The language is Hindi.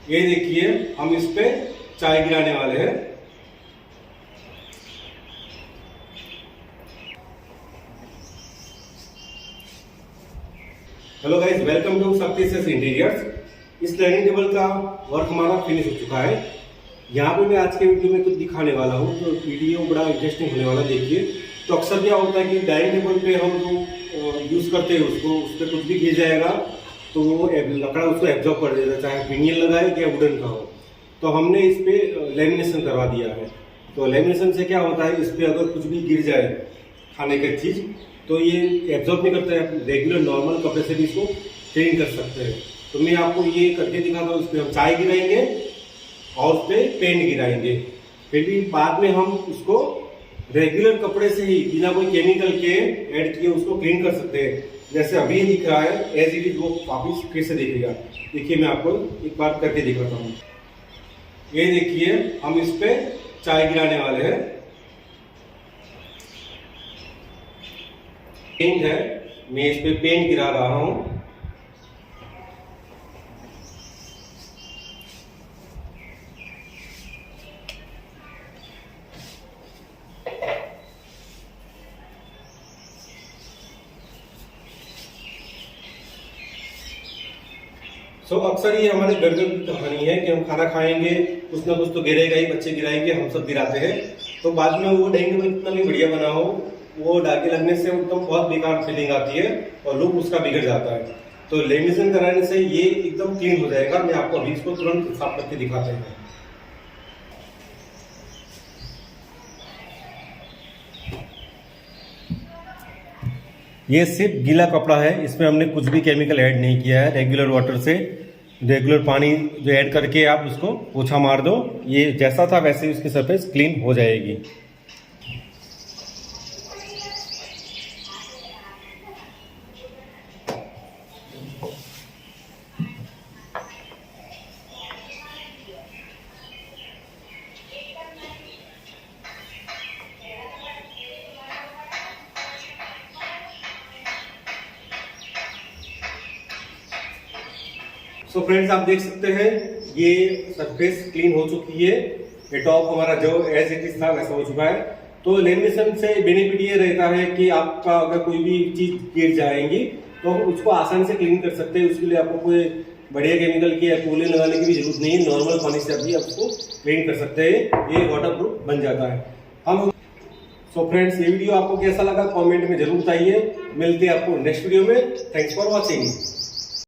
ये देखिए हम इस पे चाय गिराने वाले हैं। Hello guys, welcome to success interiors. इस डाइनिंग टेबल का वर्क हमारा फिनिश हो चुका है। यहाँ पे मैं आज के वीडियो में कुछ दिखाने वाला हूँ, तो वीडियो बड़ा इंटरेस्टिंग होने वाला। देखिए, तो अक्सर क्या होता है कि डाइनिंग टेबल पे हम जो यूज करते हैं उसको, उस पर कुछ भी गिर जाएगा तो वो लकड़ा उसको एब्जॉर्ब कर देता है, चाहे पिनियन लगाए या वुडन का हो। तो हमने इस पे लेमिनेशन करवा दिया है। तो लेमिनेशन से क्या होता है, इस पे अगर कुछ भी गिर जाए खाने की चीज तो ये एब्जॉर्ब नहीं करता है। रेगुलर नॉर्मल कपड़े से भी इसको क्लीन कर सकते हैं। तो मैं आपको ये करके दिखाता हूँ। इस पर हम चाय गिराएंगे और उस पर पेंट गिराएंगे। फिर भी बाद में हम उसको रेगुलर कपड़े से ही बिना कोई केमिकल के ऐड किए उसको क्लीन कर सकते हैं। जैसे अभी ये दिख रहा है एज इट इज, वो वापिस फिर से दिखेगा। देखिए, मैं आपको एक बार करके दिखाता हूँ। ये देखिए, हम इस पे चाय गिराने वाले हैं। पेंट है, मैं इस पे पेंट गिरा रहा हूं। अक्सर ये हमारे घर घर की कहानी है कि हम खाना खाएंगे, कुछ ना कुछ तो गिरेगा ही, बच्चे गिराएंगे, हम सब गिराते हैं। तो बाद में वो डाइनिंग टेबल कितना भी बढ़िया बना हो, वो डाके लगने से एकदम बहुत बेकार फीलिंग आती है और लुक उसका बिगड़ जाता है। तो लेमिनेशन कराने से ये एकदम क्लीन हो जाएगा। मैं आपको अभी इसको तुरंत साफ करके दिखाते हैं। ये सिर्फ गीला कपड़ा है, इसमें हमने कुछ भी केमिकल ऐड नहीं किया है। रेगुलर वाटर से, रेगुलर पानी जो ऐड करके आप उसको पोछा मार दो, ये जैसा था वैसे ही उसकी सरफेस क्लीन हो जाएगी। फ्रेंड्स, आप देख सकते हैं ये सरफेस क्लीन हो चुकी है। ये टॉप हमारा जो एज इट इज था वैसा हो चुका है। तो लेमिनेशन से बेनिफिट ये रहता है कि आपका अगर कोई भी चीज गिर जाएंगी तो उसको आसानी से क्लीन कर सकते हैं। उसके लिए आपको कोई बढ़िया केमिकल की या कोले लगाने की भी जरूरत नहीं है। नॉर्मल पानी से आप उसको क्लीन कर सकते हैं। ये वाटर प्रूफ बन जाता है। हम फ्रेंड्स, ये वीडियो आपको कैसा लगा कमेंट में जरूर बताइए। मिलते हैं आपको नेक्स्ट वीडियो में। Thanks for watching.